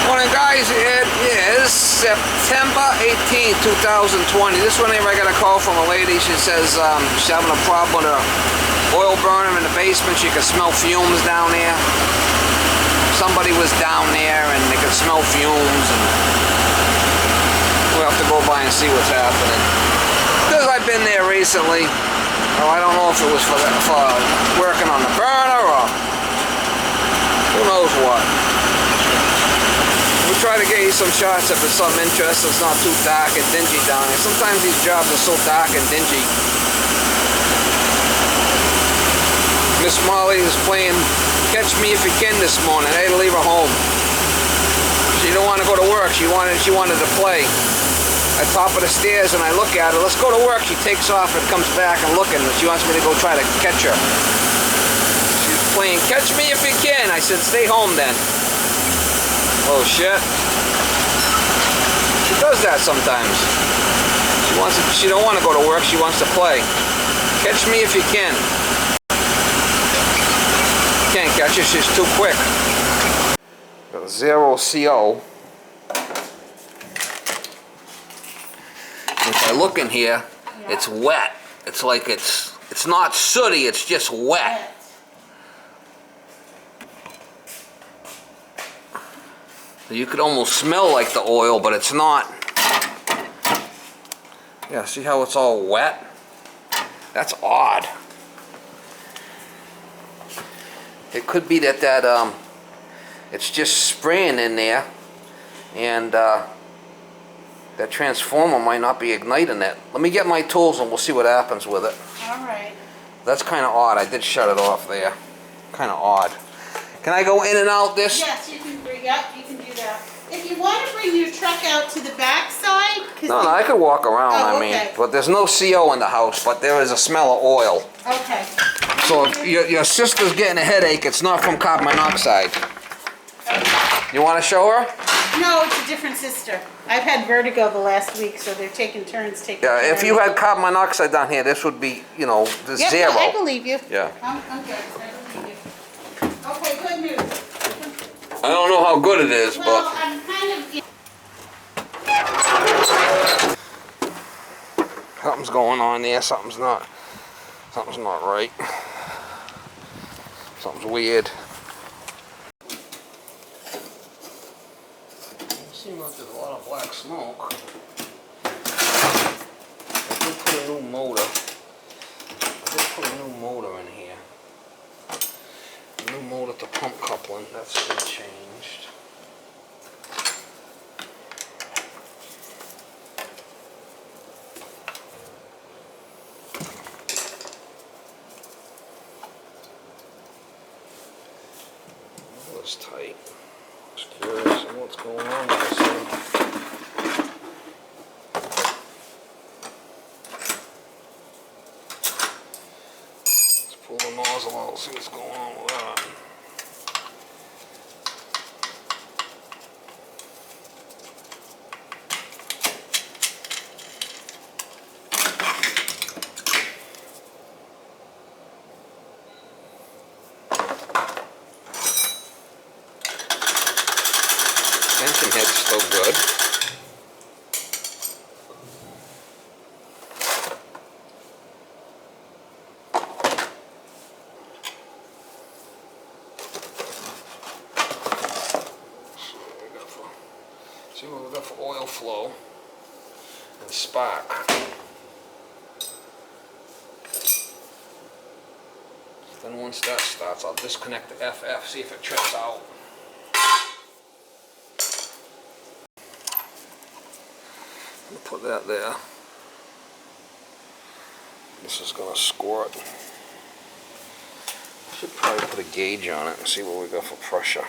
Morning guys, it is September 18, 2020. This one I got a call from a lady. She says she's having a problem with her oil burner in the basement. She could smell fumes down there. Somebody was down there and they could smell fumes, and we'll have to go by and see what's happening. Because I've been there recently. Oh, I don't know if it was for working on the burner or who knows what. We'll try to get you some shots if it's something interesting. It's not too dark and dingy down here. Sometimes these jobs are so dark and dingy. Miss Molly is playing Catch Me If You Can this morning. I had to leave her home. She didn't want to go to work. She wanted to play. At top of the stairs, and I look at her. Let's go to work. She takes off and comes back and looking. She wants me to go try to catch her. She's playing Catch Me If You Can. I said, stay home then. Oh shit. She does that sometimes. She don't want to go to work. She wants to play. Catch me if you can. Can't catch her. She's too quick. Got 0 CO. If I look in here, it's wet. It's like it's not sooty. It's just wet. You could almost smell like the oil, but it's not. Yeah, see how it's all wet? That's odd. It could be that it's just spraying in there, and that transformer might not be igniting it. Let me get my tools and we'll see what happens with it. All right. That's kind of odd. I did shut it off there. Kind of odd. Can I go in and out this? Yes, you can bring up. You can do that. If you want to bring your truck out to the back side, No, I could walk around. Oh, I mean, okay. but there's no CO in the house. But there is a smell of oil. Okay. So if your sister's getting a headache, it's not from carbon monoxide. Okay. You want to show her? No, it's a different sister. I've had vertigo the last week, so they're taking turns taking. Yeah. turns. If you had carbon monoxide down here, this would be, the Yep, zero. I believe you. Yeah. I'm good. I believe you. Okay, good news. I don't know how good it is, Well, but I'm kind of. something's going on there. Something's not right. Something's weird. It seems like there's a lot of black smoke. I did put a new motor in here. A new motor to pump coupling. That's been changed. It's tight. Just curious on what's going on with this thing. Let's pull the nozzle out, see what's going on with that. Tension head's still good. See what we got for oil flow and spark. Then once that starts, I'll disconnect the FF, see if it trips out. Put that there. This is gonna squirt. Should probably put a gauge on it and see what we got for pressure.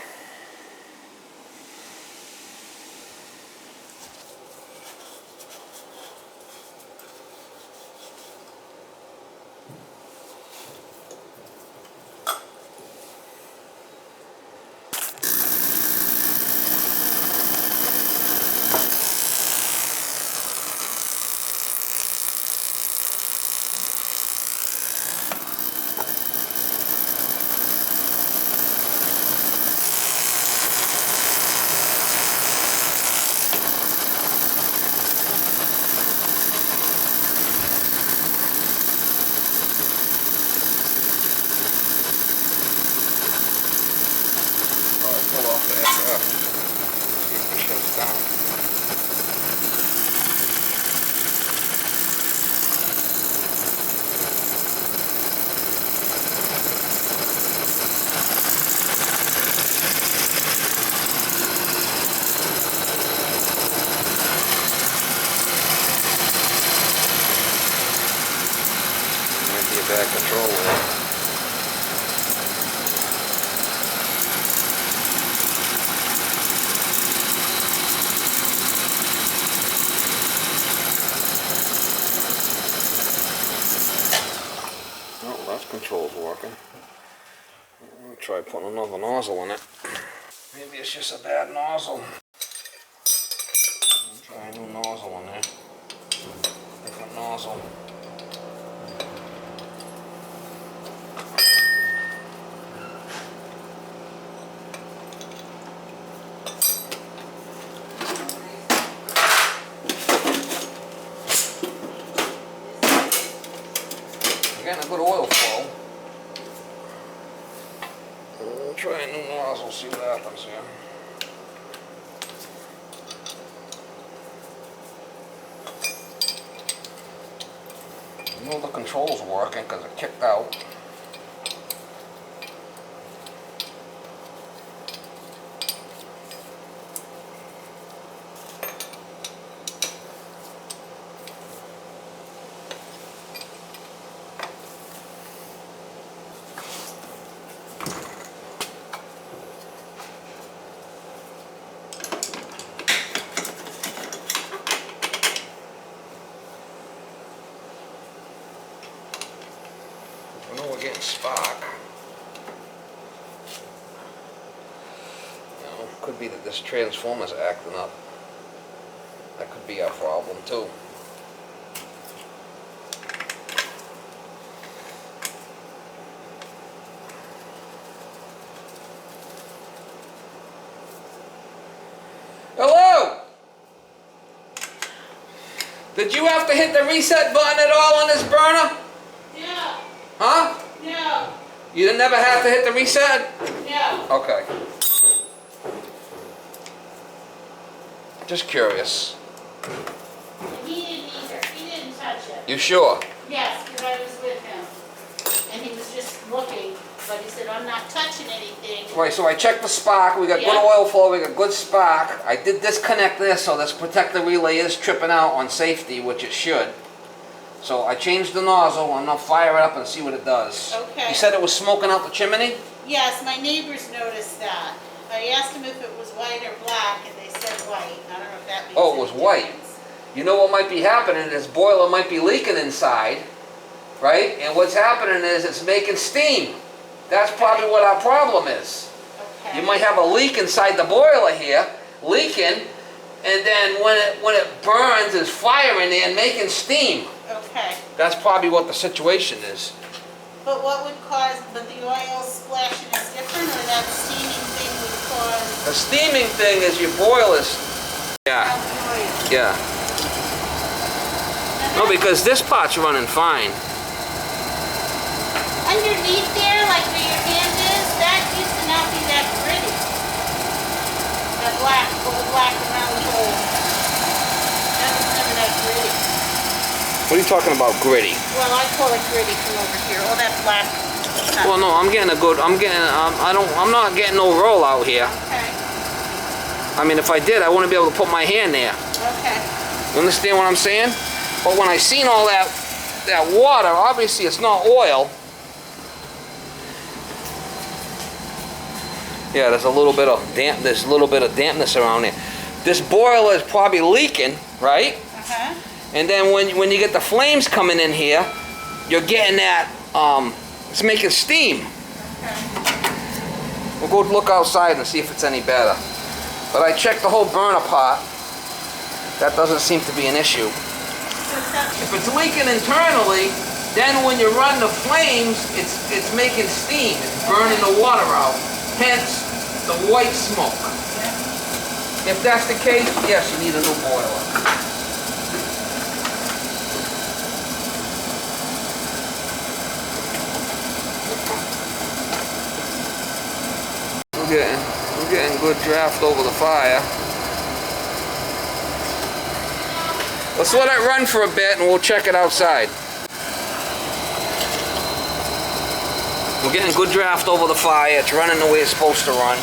See if it shuts down. Might be a bad control there. Controls working. I'm gonna try putting another nozzle in it. Maybe it's just a bad nozzle. Try a new nozzle in there. Different nozzle. Getting a good oil flow. We'll try a new nozzle, see what happens here. I know the control's working because it kicked out. I know we're getting spark. You know, could be that this transformer's acting up. That could be our problem too. Hello? Did you have to hit the reset button at all on this burner? No. Huh? No. You never had to hit the reset? No. Okay. Just curious. And he didn't either. He didn't touch it. You sure? Yes, because I was with him. And he was just looking, but he said, I'm not touching anything. Right, so I checked the spark, we got good oil flow, we got good spark. I did disconnect this, so this protector relay is tripping out on safety, which it should. So I changed the nozzle, I'm gonna fire it up and see what it does. Okay. You said it was smoking out the chimney? Yes, my neighbors noticed that. I asked them if it was white or black, and they said white. I don't know if that means Oh, it was any white. difference. You know what might be happening? This boiler might be leaking inside, right? And what's happening is it's making steam. That's probably what our problem is. Okay. You might have a leak inside the boiler here, leaking, and then when it burns, there's fire in there and making steam. Okay. That's probably what the situation is. But what would cause, but the oil splashing is different, or that steaming thing would cause The steaming thing is your boiler's. Yeah, oil? yeah. No, because this part's running fine. Underneath there, like where your hand is, that used to not be that gritty. That black, little black around the hole. That was never that gritty. What are you talking about, gritty? Well, I call it gritty from over here. All that black. Well, no, I'm getting a good. I'm not getting no roll out here. Okay. I mean, if I did, I wouldn't be able to put my hand there. Okay. You understand what I'm saying? But when I seen all that water, obviously it's not oil. Yeah, there's a little bit of damp. There's a little bit of dampness around there. This boiler is probably leaking, right? Uh-huh. And then when you get the flames coming in here, you're getting that. It's making steam. Okay. We'll go look outside and see if it's any better. But I checked the whole burner part. That doesn't seem to be an issue. If it's leaking internally, then when you run the flames, it's making steam. It's burning the water out. Hence the white smoke. Yeah. If that's the case, yes, you need a new boiler. Okay. We're getting good draft over the fire. Let's let it run for a bit and we'll check it outside. We're getting good draft over the fire. It's running the way it's supposed to run.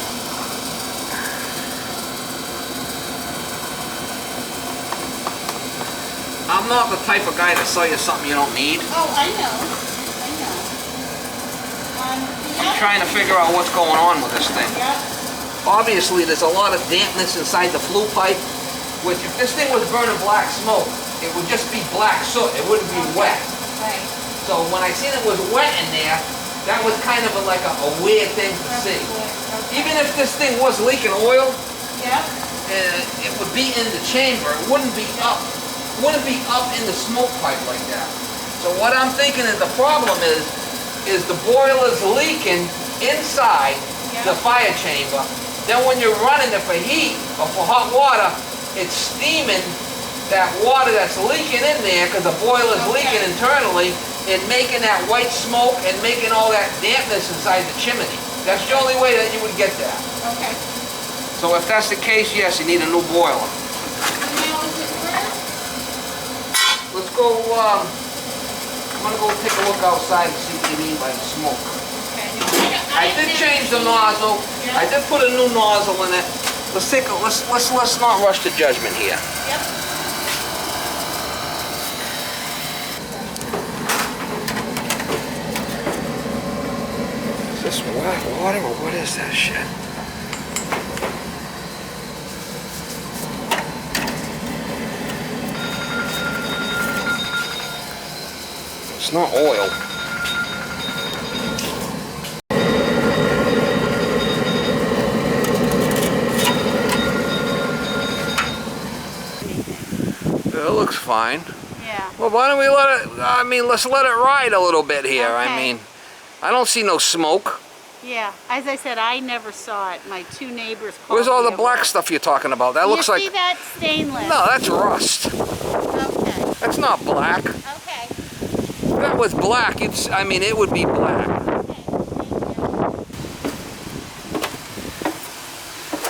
I'm not the type of guy to sell you something you don't need. Oh, I know. I'm trying to figure out what's going on with this thing. Yep. Obviously, there's a lot of dampness inside the flue pipe, which if this thing was burning black smoke, it would just be black soot. It wouldn't be wet. Right. So when I seen it was wet in there, that was kind of like a weird thing to see. Okay. Even if this thing was leaking oil, Yep. it would be in the chamber. It wouldn't be up. Wouldn't be up in the smoke pipe like that. So what I'm thinking is the problem is the boiler's leaking inside the fire chamber. Then when you're running it for heat or for hot water, it's steaming that water that's leaking in there because the boiler's leaking internally and making that white smoke and making all that dampness inside the chimney. That's the only way that you would get that. Okay. So if that's the case, yes, you need a new boiler. Now is it red? Let's go, I'm gonna go take a look outside and see what you mean by the smoke. Okay. I did change the nozzle. Yeah. I did put a new nozzle in it. Let's not rush to judgment here. Yep. Is this water or what is that shit? It's not oil. It looks fine. Yeah. Well, why don't we let it, let's let it ride a little bit here. Okay. I mean, I don't see no smoke. Yeah. As I said, I never saw it. My two neighbors called Where's all me the black about it. stuff you're talking about? That looks You like... see that stainless? No, that's rust. Okay. That's not black. Okay. If that was black, it would be black.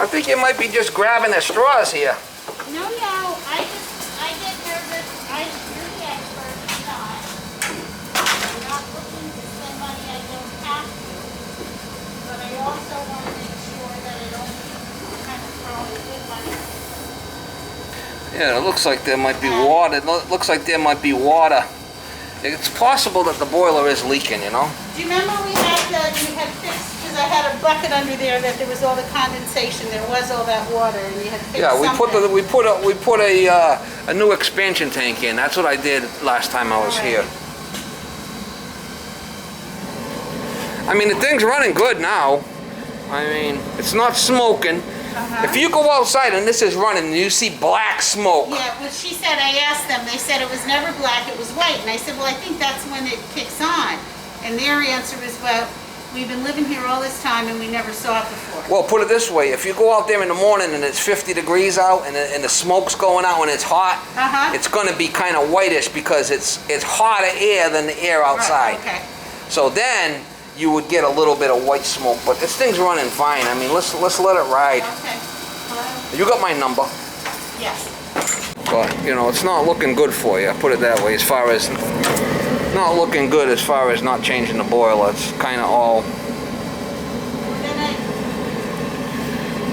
I think you might be just grabbing the straws here. No, I get nervous. You're the expert, I'm not. I'm not looking to spend money I don't have to. But I also want to make sure that I don't kind of throw good money. Yeah, it looks like there might be water. It looks like there might be water. It's possible that the boiler is leaking, you know? Do you remember you had fixed, because I had a bucket under there that there was all the condensation, there was all that water, and you had fixed Yeah, we something. put a new expansion tank in. That's what I did last time I was here. I mean, the thing's running good now. I mean, it's not smoking. If you go outside and this is running and you see black smoke. Yeah, well, she said, I asked them, they said it was never black, it was white. And I said, well, I think that's when it kicks on. And their answer is, well, we've been living here all this time and we never saw it before. Well, put it this way. If you go out there in the morning and it's 50 degrees out and the smoke's going out and it's hot, it's going to be kind of whitish because it's hotter air than the air outside. Right, okay. So then you would get a little bit of white smoke, but this thing's running fine. I mean, let's let it ride. Okay. Hello? You got my number. Yes. But, you know, it's not looking good for you, put it that way, as far as not looking good as far as not changing the boiler. It's kind of all,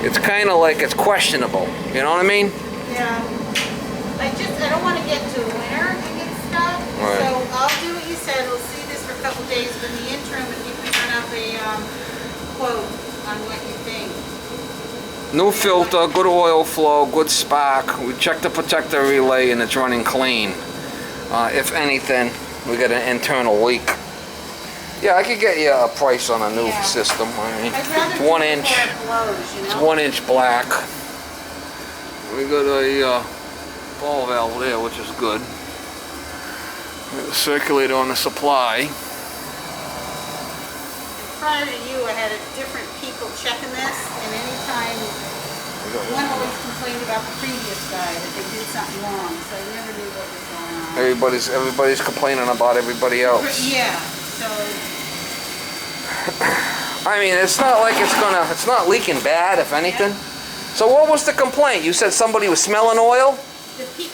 it's kind of like it's questionable, you know what I mean? Yeah. I don't want to get to winter and get stuff, Right. so I'll do what you said, we'll see this for a couple days, but in the interim, if you can run up a quote on what you think. New filter, good oil flow, good spark. We checked the protector relay and it's running clean. If anything, we got an internal leak. Yeah, I could get you a price on a new system. I mean, I'd rather it's 1 do inch. before it blows, you know? It's 1 inch black. We got a ball valve there, which is good. We got a circulator on the supply. Prior to you, I had different people checking this, and anytime one always complained about the previous guy that they did something wrong, so I never knew what was going on. Everybody's complaining about everybody else. Yeah, so I mean, it's not like it's not leaking bad, if anything. So what was the complaint? You said somebody was smelling oil?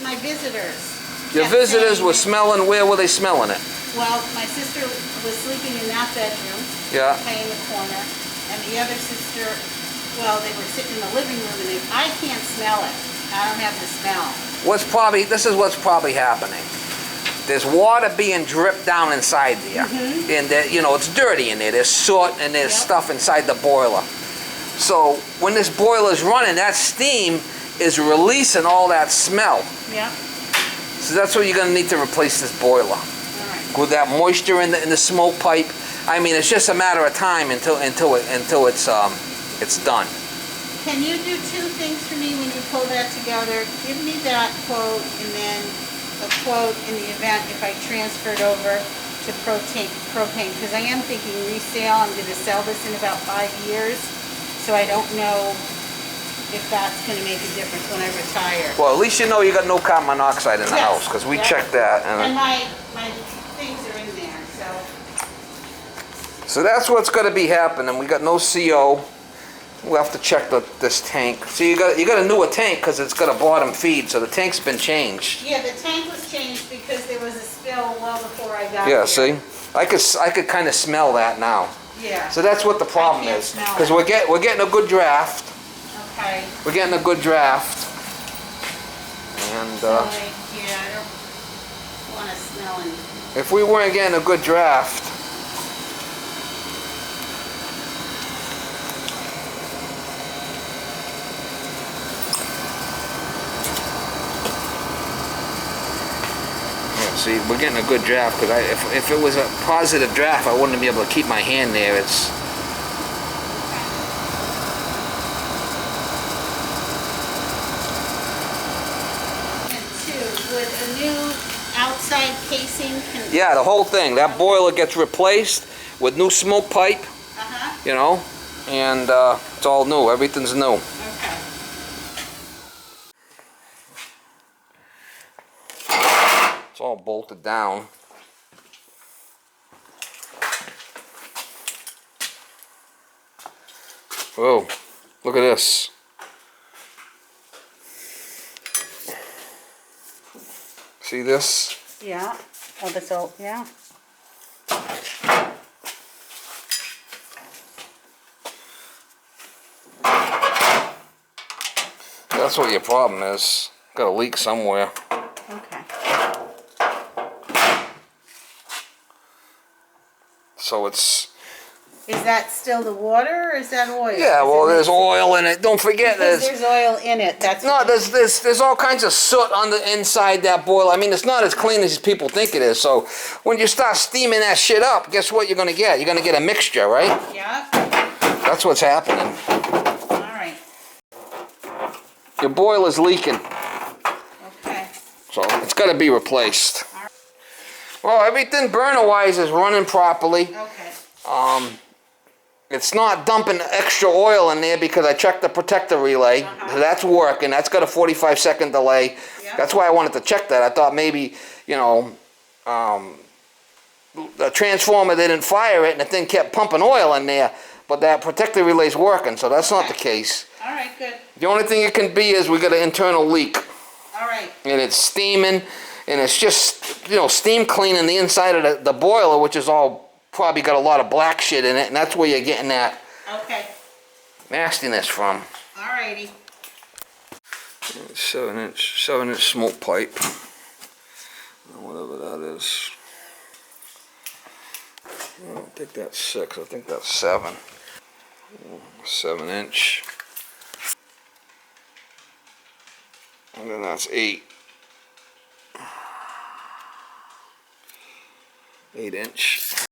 My visitors. Your visitors were smelling, where were they smelling it? Well, my sister was sleeping in that bedroom. Yeah. Okay, in the corner. And the other sister, well, they were sitting in the living room and I can't smell it. I don't have the smell. This is what's probably happening. There's water being dripped down inside there. And you know, it's dirty in there. There's soot and there's stuff inside the boiler. So when this boiler's running, that steam is releasing all that smell. Yeah. So that's what you're going to need to replace this boiler. All right. With that moisture in the smoke pipe. I mean, it's just a matter of time until it's done. Can you do two things for me when you pull that together? Give me that quote and then a quote in the event if I transferred over to propane, because I am thinking resale. I'm going to sell this in about 5 years, so I don't know if that's going to make a difference when I retire. Well, at least you know you got no carbon monoxide in the house, because we checked that. And my things are in there, so that's what's going to be happening. We got no CO. We'll have to check this tank. So you got a newer tank because it's got a bottom feed, so the tank's been changed. Yeah, the tank was changed because there was a spill well before I got here. here. See, I could kind of smell that now. Yeah. So that's what the problem is, because we're getting a good draft. Okay. We're getting a good draft, and yeah, I don't want to smell anything. if we weren't getting a good draft. See, we're getting a good draft, because if it was a positive draft, I wouldn't be able to keep my hand there. It's And two, would a new outside casing yeah, the whole thing. That boiler gets replaced with new smoke pipe. You know, and it's all new. Everything's new. Okay. It's all bolted down. Whoa, look at this. See this? Yeah. Oh, that's all. Yeah. That's what your problem is. Got a leak somewhere. Okay. So it's... Is that still the water, or is that oil? Yeah, well, there's oil in it. Don't forget there's oil in it. That's no, there's all kinds of soot on the inside that boiler. I mean, it's not as clean as people think it is. So when you start steaming that shit up, guess what you're gonna get? You're gonna get a mixture, right? Yeah. That's what's happening. All right. Your boiler's leaking. Okay. So it's got to be replaced. Well, everything burner-wise is running properly. Okay. It's not dumping extra oil in there because I checked the protector relay. So that's working. That's got a 45-second delay. Yeah. That's why I wanted to check that. I thought maybe, you know, the transformer, they didn't fire it and the thing kept pumping oil in there. But that protector relay's working, so that's not the case. All right, good. The only thing it can be is we got an internal leak. All right. And it's steaming, and it's just, you know, steam cleaning the inside of the boiler, which is all probably got a lot of black shit in it, and that's where you're getting that nastiness from. All righty. 7-inch smoke pipe, whatever that is. I don't think that's 6. I think that's 7. 7-inch. And then that's 8. 8-inch.